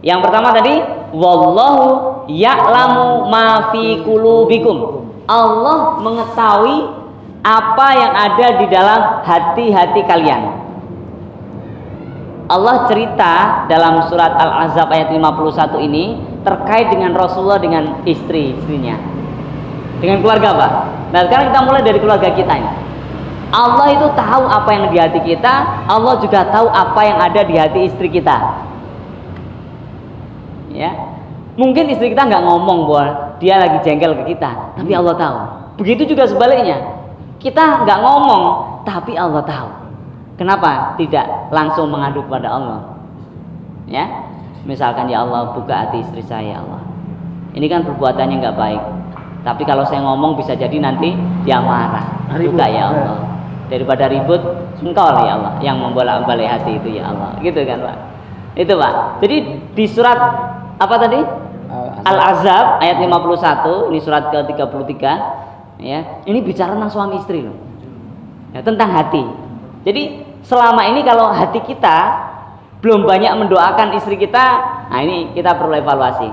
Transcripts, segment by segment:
Yang pertama tadi, wallahu ya'lamu ma fi qulubikum. Allah mengetahui apa yang ada di dalam hati-hati kalian. Allah cerita dalam surat Al-Ahzab ayat 51 ini terkait dengan Rasulullah dengan istrinya, dengan keluarga, Pak. Nah, sekarang kita mulai dari keluarga kita ini. Allah itu tahu apa yang di hati kita, Allah juga tahu apa yang ada di hati istri kita. Ya, mungkin istri kita nggak ngomong bahwa dia lagi jengkel ke kita, tapi Allah tahu. Begitu juga sebaliknya, kita nggak ngomong, tapi Allah tahu. Kenapa tidak langsung mengadu kepada Allah? Ya, misalkan, ya Allah, buka hati istri saya, ya Allah. Ini kan perbuatannya nggak baik. Tapi kalau saya ngomong bisa jadi nanti dia marah. Buka ya Allah. Daripada ribut, engkau lah ya Allah yang membolak-balik hati itu ya Allah. Gitu kan, Pak? Itu, Pak. Jadi di surat apa tadi? Al-Ahzab ayat 51, ini surat ke-33, ya. Ini bicara tentang suami istri loh. Ya, tentang hati. Jadi selama ini kalau hati kita belum banyak mendoakan istri kita, nah ini kita perlu evaluasi.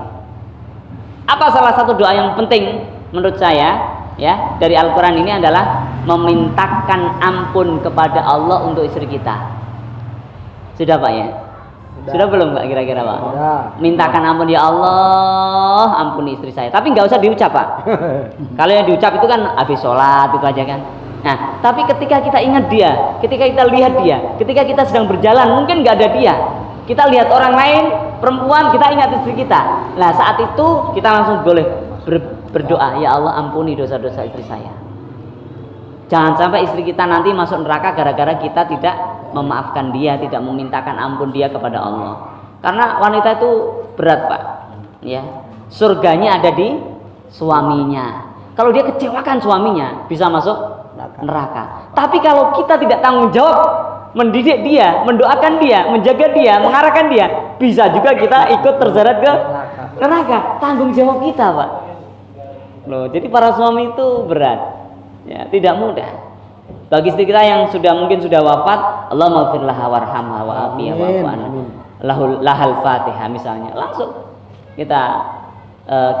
Apa salah satu doa yang penting menurut saya, ya, dari Al-Quran ini adalah memintakan ampun kepada Allah untuk istri kita. Sudah, Pak, ya? Sudah belum, Pak, kira-kira, Pak? Sudah. Mintakan ampun, ya Allah, ampuni istri saya. Tapi nggak usah diucap, Pak. Kalau yang diucap itu kan habis sholat itu aja kan. Nah, tapi ketika kita ingat dia, ketika kita lihat dia, ketika kita sedang berjalan, mungkin nggak ada dia, kita lihat orang lain, perempuan, kita ingat istri kita. Nah, saat itu kita langsung boleh berdoa, ya Allah, ampuni dosa-dosa istri saya. Jangan sampai istri kita nanti masuk neraka gara-gara kita tidak memaafkan dia, tidak memintakan ampun dia kepada Allah. Karena wanita itu berat, Pak. Ya, surganya ada di suaminya. Kalau dia kecewakan suaminya, bisa masuk neraka. Tapi kalau kita tidak tanggung jawab mendidik dia, mendoakan dia, menjaga dia, mengarahkan dia, bisa juga kita ikut terseret ke neraka. Tanggung jawab kita, Pak. Loh, jadi para suami itu berat, ya, tidak mudah. Bagi istri kita yang mungkin sudah wafat, Allahumma ighfir laha warhamha wa afiha wa'fu anha, lahal Fatihah misalnya, langsung kita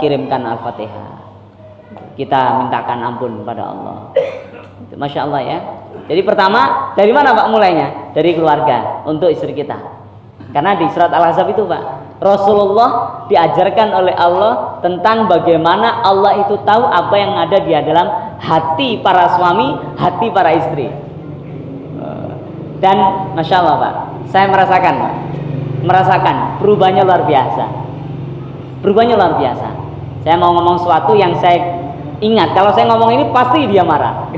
kirimkan Al-Fatihah, kita mintakan ampun kepada Allah. Masya Allah, ya. Jadi pertama, dari mana, Pak, mulainya? Dari keluarga untuk istri kita. Karena di surat Al-Ahzab itu, Pak, Rasulullah diajarkan oleh Allah tentang bagaimana Allah itu tahu apa yang ada di dalam hati para suami, hati para istri. Dan Masya Allah, Pak, saya merasakan, Pak, perubahannya luar biasa. Perubahannya luar biasa. Saya mau ngomong sesuatu yang saya ingat, kalau saya ngomong ini pasti dia marah.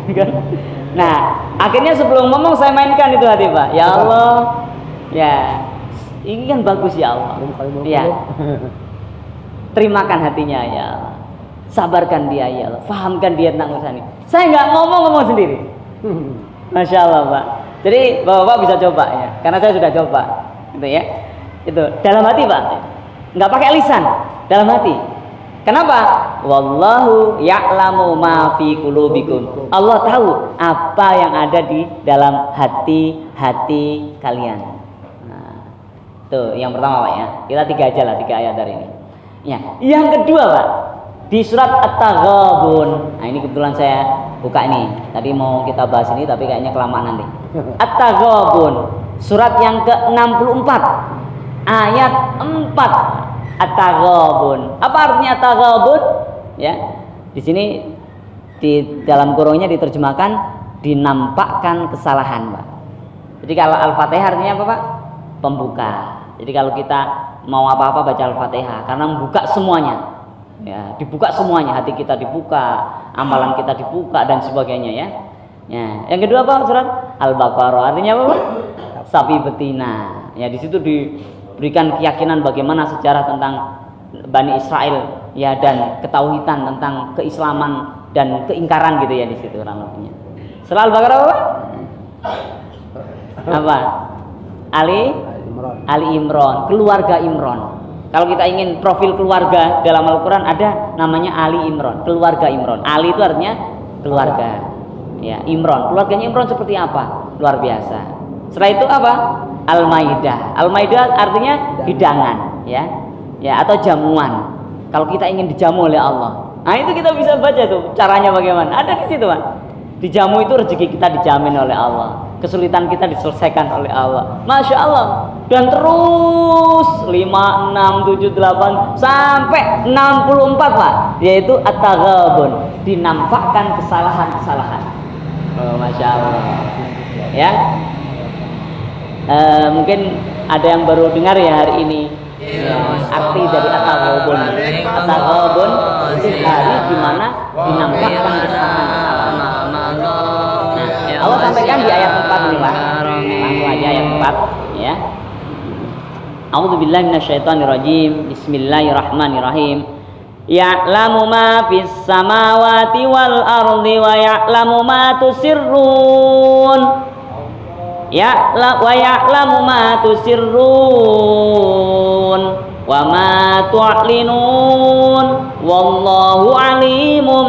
Nah, akhirnya sebelum ngomong saya mainkan itu hati, Pak. Ya Allah, ya, ini kan bagus ya Allah. Ya, terimakan hatinya ya Allah. Sabarkan dia ya Allah. Fahamkan dia tentang urusan ini. Saya nggak ngomong sendiri. Masya Allah, Pak. Jadi Bapak bisa coba ya, karena saya sudah coba, gitu ya. Itu dalam hati, Pak. Nggak pakai lisan, dalam hati. Kenapa? Wallahu ya'lamu ma fi qulubikum. Allah tahu apa yang ada di dalam hati-hati kalian. Nah, tuh yang pertama, Pak, ya. Kita 3 aja lah, 3 ayat dari ini. Ya, yang kedua, Pak, di surat At-Taghabun. Nah, ini kebetulan saya buka ini. Tadi mau kita bahas ini tapi kayaknya kelamaan nanti. At-Taghabun, surat yang ke-64, ayat 4. At-Taghabun. Apa artinya At-Taghabun? Ya. Di sini di dalam kurungnya diterjemahkan dinampakkan kesalahan, Pak. Jadi kalau Al-Fatihah artinya apa, Pak? Pembuka. Jadi kalau kita mau apa-apa baca Al-Fatihah karena membuka semuanya. Ya, dibuka semuanya, hati kita dibuka, amalan kita dibuka dan sebagainya, ya. Ya. Yang kedua, Pak, surat Al-Baqarah artinya apa, Pak? Sapi betina. Ya, di situ diberikan keyakinan bagaimana sejarah tentang Bani Israel, ya, dan ketauhidan tentang keislaman dan keingkaran, gitu ya, di situ namanya. Setelah Al-Baqarah apa? Ali Imran, keluarga Imran. Kalau kita ingin profil keluarga dalam Al-Quran ada namanya Ali Imran, keluarga Imran. Ali itu artinya keluarga, ya. Imran, keluarganya Imran seperti apa? Luar biasa. Setelah itu apa? Al-Maidah. Al-Maidah artinya hidangan. ya atau jamuan. Kalau kita ingin dijamu oleh Allah, nah itu kita bisa baca tuh caranya bagaimana. Ada di situ Pak. Dijamu itu rezeki kita dijamin oleh Allah, kesulitan kita diselesaikan oleh Allah. Masya Allah. Dan terus 5, 6, 7, 8 sampai 64 Pak, yaitu at-taghabun, dinampakkan kesalahan-kesalahan. Masya Allah. Ya. Mungkin ada yang baru dengar ya hari ini. Arti dari at-taghabun. At-taghabun itu hari di mana dinampakkan kesalahan-kesalahan. Nah, Allah sampaikan di ayat 4 ini Pak. Langsung aja ayat 4 ya. A'udzubillahi minasyaitonirrajim. Bismillahirrahmanirrahim. Ya'lamu ma fis samawati wal ardi wa ya'lamu ma tusirrun. Wa ya'lamu ma tusirrun wa ma tu'linun wallahu alimun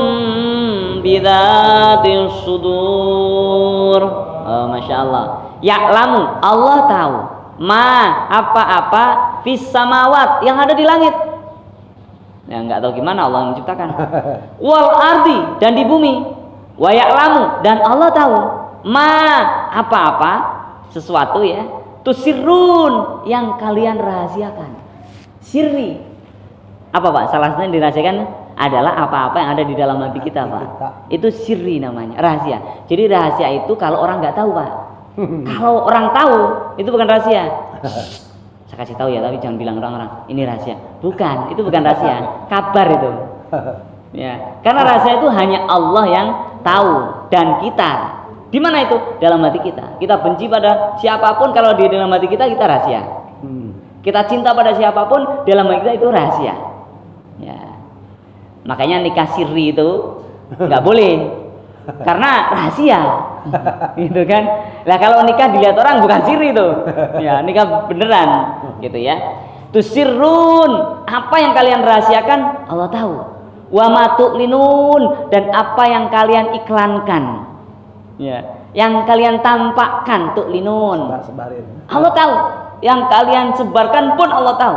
bidzatis sudur. Masya Allah. Ya'lamu, Allah tahu. Ma, apa-apa fis samawat, yang ada di langit. Ya nggak tahu gimana Allah yang menciptakan. Wal ardi, dan di bumi. Wa ya'lamu, dan Allah tahu. Ma, apa-apa sesuatu ya. Tusirrun, yang kalian rahasiakan. Sirri. Apa Pak? Salah satu yang dirahasiakan adalah apa-apa yang ada di dalam hati kita Pak. Itu sirri namanya, rahasia. Jadi rahasia itu kalau orang nggak tahu Pak. Kalau orang tahu itu bukan rahasia. Saya kasih tahu ya, tapi jangan bilang orang-orang ini rahasia. Bukan, itu bukan rahasia, kabar itu. Ya, karena rahasia itu hanya Allah yang tahu dan kita. Di mana itu? Dalam hati kita. Kita benci pada siapapun, kalau di dalam hati kita rahasia. Kita cinta pada siapapun, dalam hati kita itu rahasia. Ya. Makanya nikah sirri itu nggak boleh. Karena rahasia. Gitu kan. Lah kalau nikah dilihat orang bukan sirri itu. Ya, nikah beneran gitu ya. Tusirrun, apa yang kalian rahasiakan Allah tahu. Wa ma tu'linun, dan apa yang kalian iklankan. Ya, yang kalian tampakkan tu'linun. Allah tahu. Yang kalian sebarkan pun Allah tahu.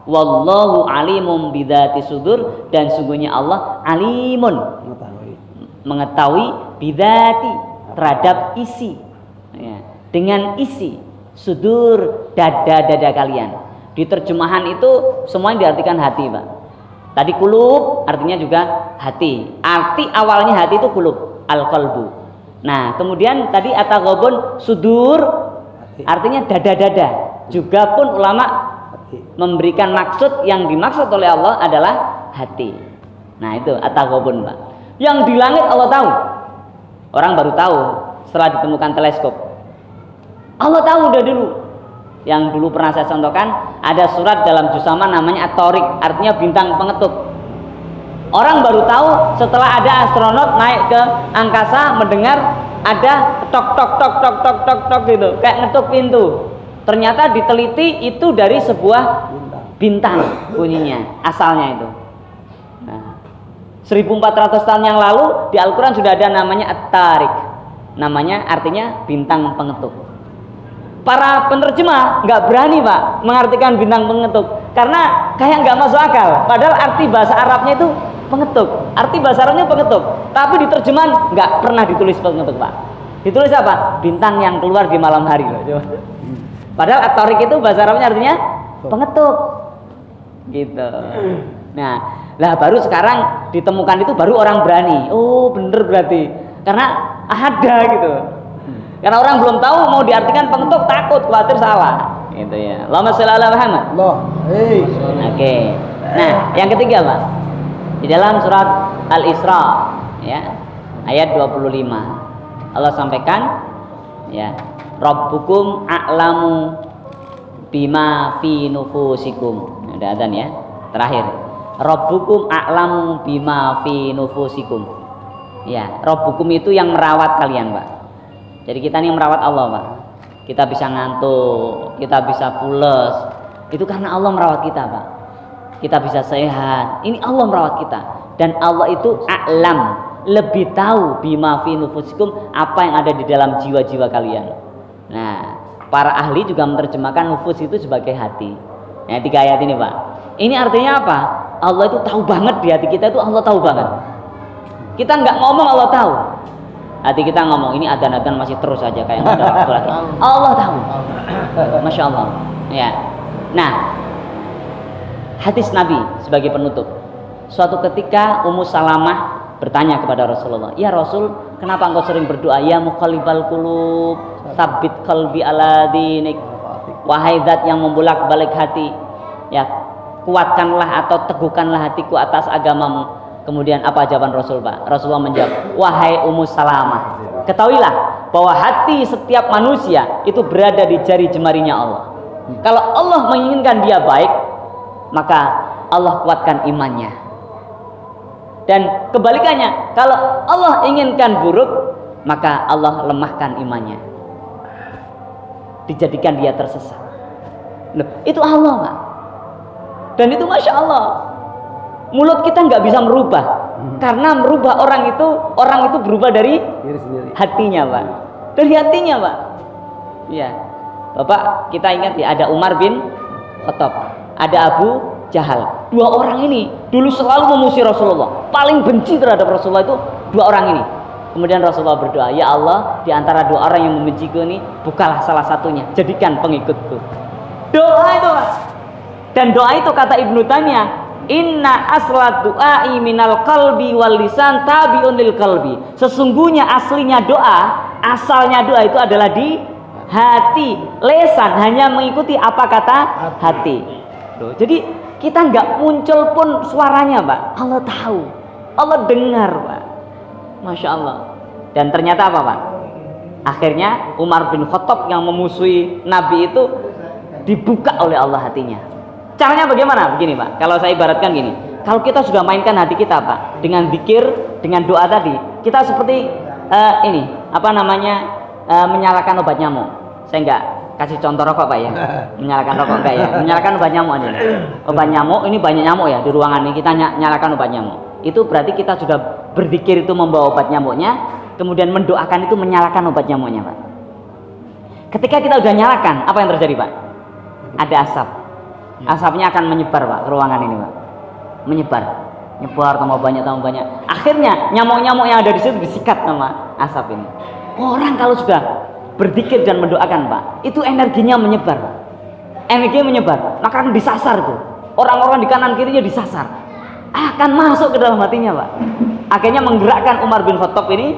Wallahu alimun bidzati sudur, dan sungguhnya Allah alimun, mengetahui bidzati, terhadap isi ya, dengan isi sudur, dada-dada kalian. Di terjemahan itu semuanya diartikan hati Pak. Tadi kulub artinya juga hati. Arti awalnya hati itu kulub, al-qalbu. Nah kemudian tadi at-taghabun sudur artinya dada-dada. Juga pun ulama memberikan maksud, yang dimaksud oleh Allah adalah hati. Nah itu at-taghabun Pak. Yang di langit Allah tahu. Orang baru tahu setelah ditemukan teleskop. Allah tahu udah dulu. Yang dulu pernah saya contohkan, ada surat dalam juz amma namanya At-Tariq, artinya bintang pengetuk. Orang baru tahu setelah ada astronot naik ke angkasa, mendengar ada tok tok tok tok tok tok tok gitu, kayak ngetuk pintu. Ternyata diteliti itu dari sebuah bintang bunyinya, asalnya itu. Nah, 1400 tahun yang lalu di Al-Quran sudah ada namanya At-Tariq, namanya artinya bintang pengetuk. Para penerjemah nggak berani Pak mengartikan bintang pengetuk karena kayak nggak masuk akal. Padahal arti bahasa Arabnya itu pengetuk, arti bahasa Arabnya pengetuk, tapi di terjemahan nggak pernah ditulis pengetuk Pak. Ditulis apa? Bintang yang keluar di malam hari loh. Padahal At-Tariq itu bahasa Arabnya artinya pengetuk, gitu. Nah, lah baru sekarang ditemukan itu baru orang berani. Oh bener berarti, karena ada gitu. Karena orang belum tahu mau diartikan pengetuk, takut, khawatir salah, gitu ya. Allahumma sholli ala Muhammad. Oke. Nah, yang ketiga Pak, di dalam surat Al-Isra, ya, ayat 25, Allah sampaikan, ya, Rabbukum a'lamu bima fi nufusikum. Ada adzan ya. Terakhir, Rabbukum a'lamu bima fi nufusikum. Ya, Rabbukum itu yang merawat kalian Pak. Jadi kita ini merawat Allah Pak. Kita bisa ngantuk, kita bisa pules, itu karena Allah merawat kita Pak. Kita bisa sehat, ini Allah merawat kita. Dan Allah itu a'lam, lebih tahu bima fi nufusikum, apa yang ada di dalam jiwa-jiwa kalian. Nah, para ahli juga menerjemahkan nufus itu sebagai hati. Ya, 3 ayat ini Pak. Ini artinya apa? Allah itu tahu banget di hati kita itu, Allah tahu banget. Kita nggak ngomong Allah tahu. Hati kita ngomong ini adzan masih terus aja kayak nggak ada waktu lagi. Allah tahu. Masya Allah. Ya. Nah, hadis Nabi sebagai penutup. Suatu ketika Ummu Salamah bertanya kepada Rasulullah, "Ya Rasul, kenapa engkau sering berdoa ya muqallibal qulub, tsabbit qalbi ala dinik." Wahai zat yang membolak-balik hati, ya kuatkanlah atau teguhkanlah hatiku atas agamamu. Kemudian apa jawaban Rasul Pak? Rasulullah menjawab, "Wahai Ummu Salamah, ketahuilah bahwa hati setiap manusia itu berada di jari jemarinya Allah. Kalau Allah menginginkan dia baik, maka Allah kuatkan imannya. Dan kebalikannya, kalau Allah inginkan buruk, maka Allah lemahkan imannya. Dijadikan dia tersesat." Loh, itu Allah Pak. Dan itu Masya Allah, mulut kita nggak bisa merubah, karena merubah orang itu berubah dari hatinya Pak, dari hatinya Pak. Ya, Bapak kita ingat ya, ada Umar bin Khattab, ada Abu Jahal. 2 orang ini dulu selalu memusuhi Rasulullah, paling benci terhadap Rasulullah itu 2 orang ini. Kemudian Rasulullah berdoa, "Ya Allah, di antara 2 orang yang membenciku ini, bukalah salah satunya, jadikan pengikutku." Doa itu Pak. Dan doa itu kata Ibnu Taimiyah, "Inna asla du'ai minal qalbi wal lisan tabi'un lil qalbi." Sesungguhnya aslinya doa, asalnya doa itu adalah di hati, lesan hanya mengikuti apa kata hati. Loh, jadi kita nggak muncul pun suaranya Pak, Allah tahu, Allah dengar Pak. Masya Allah. Dan ternyata apa Pak? Akhirnya Umar bin Khattab yang memusuhi Nabi itu dibuka oleh Allah hatinya. Caranya bagaimana? Begini Pak, kalau saya ibaratkan gini, kalau kita sudah mainkan hati kita Pak dengan zikir, dengan doa tadi, kita seperti menyalakan obat nyamuk. Saya enggak kasih contoh rokok Pak ya, menyalakan rokok enggak ya, menyalakan obat nyamuk aja. Obat nyamuk ini banyak nyamuk ya di ruangan ini, kita nyalakan obat nyamuk. Itu berarti kita sudah berzikir itu membawa obat nyamuknya, kemudian mendoakan itu menyalakan obat nyamuknya Pak. Ketika kita sudah nyalakan, apa yang terjadi Pak? Ada asap. Asapnya akan menyebar Pak ke ruangan ini Pak. Menyebar tambah banyak. Akhirnya nyamuk-nyamuk yang ada di situ disikat sama asap ini. Orang kalau sudah berzikir dan mendoakan Pak, itu energinya menyebar. Energinya menyebar, maka akan disasar tuh. Orang-orang di kanan kirinya disasar. Akan masuk ke dalam hatinya Pak. Akhirnya menggerakkan Umar bin Khattab ini,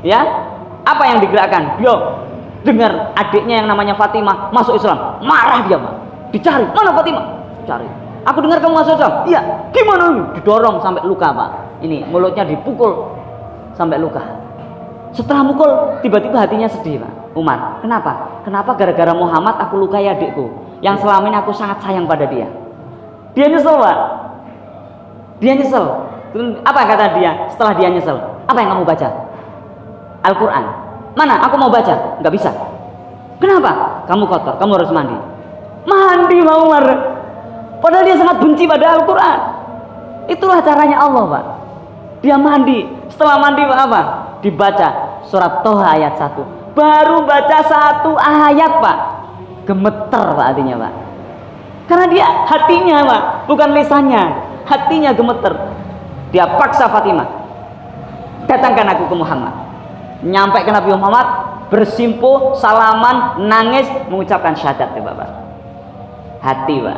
ya. Apa yang digerakkan? Dia dengar adiknya yang namanya Fatimah masuk Islam, marah dia Pak. Dicari, mana Fatimah? Cari. Aku dengar kamu masuk Islam. Iya. Gimana ini? Didorong sampai luka Pak. Ini mulutnya dipukul sampai luka. Setelah mukul, tiba-tiba hatinya sedih Pak. Umar, kenapa? Kenapa gara-gara Muhammad aku lukai adikku yang selama ini aku sangat sayang pada dia. Dia nyesel Pak. Dia nyesel. Apa kata dia setelah dia nyesel? Apa yang kamu baca? Al-Quran. Mana? Aku mau baca. Nggak bisa. Kenapa? Kamu kotor, kamu harus mandi. Mandi Pak Umar. Padahal dia sangat benci pada Al-Quran. Itulah caranya Allah Pak. Dia mandi. Setelah mandi Pak apa? Dibaca surat Toha ayat 1. Baru baca 1 ayat Pak, gemeter Pak hatinya Pak. Karena dia hatinya Pak, bukan lisannya. Hatinya gemeter. Dia paksa Fatimah, datangkan aku ke Muhammad. Nyampe ke Nabi Muhammad, bersimpuh, salaman, nangis, mengucapkan syahadat ya Bapak. Hati Pak,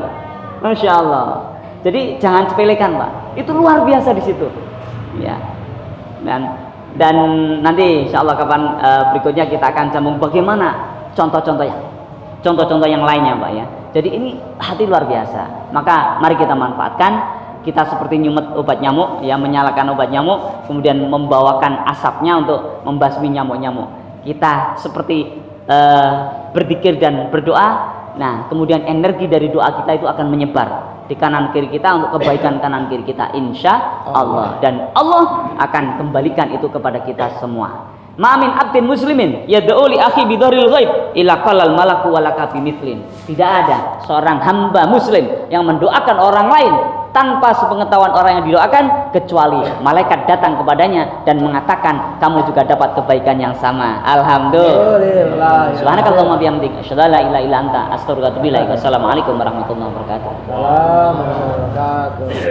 Masya Allah. Jadi jangan sepelekan Pak, itu luar biasa di situ. Ya. Dan nanti Insya Allah kapan berikutnya kita akan sambung bagaimana contoh-contoh yang lainnya Pak ya. Jadi ini hati luar biasa. Maka mari kita manfaatkan. Kita seperti nyumet obat nyamuk, ya, menyalakan obat nyamuk, kemudian membawakan asapnya untuk membasmi nyamuk-nyamuk. Kita seperti berzikir dan berdoa. Nah, kemudian energi dari doa kita itu akan menyebar di kanan kiri kita untuk kebaikan kanan kiri kita, insya Allah. Dan Allah akan kembalikan itu kepada kita semua. Ma min abdin muslimin yad'u li akhi bi dhahril ghaib ila qalal malaku walaka bi mithlin. Tidak ada seorang hamba muslim yang mendoakan orang lain tanpa sepengetahuan orang yang didoakan, kecuali malaikat datang kepadanya dan mengatakan kamu juga dapat kebaikan yang sama. Alhamdulillah. Subhanakallahumma bihamdik asyhadu an la ilaha illa anta astaghfiruka wa atubu ilaik. Wassalamualaikum warahmatullahi wabarakatuh. Waalaikumsalam warahmatullahi wabarakatuh.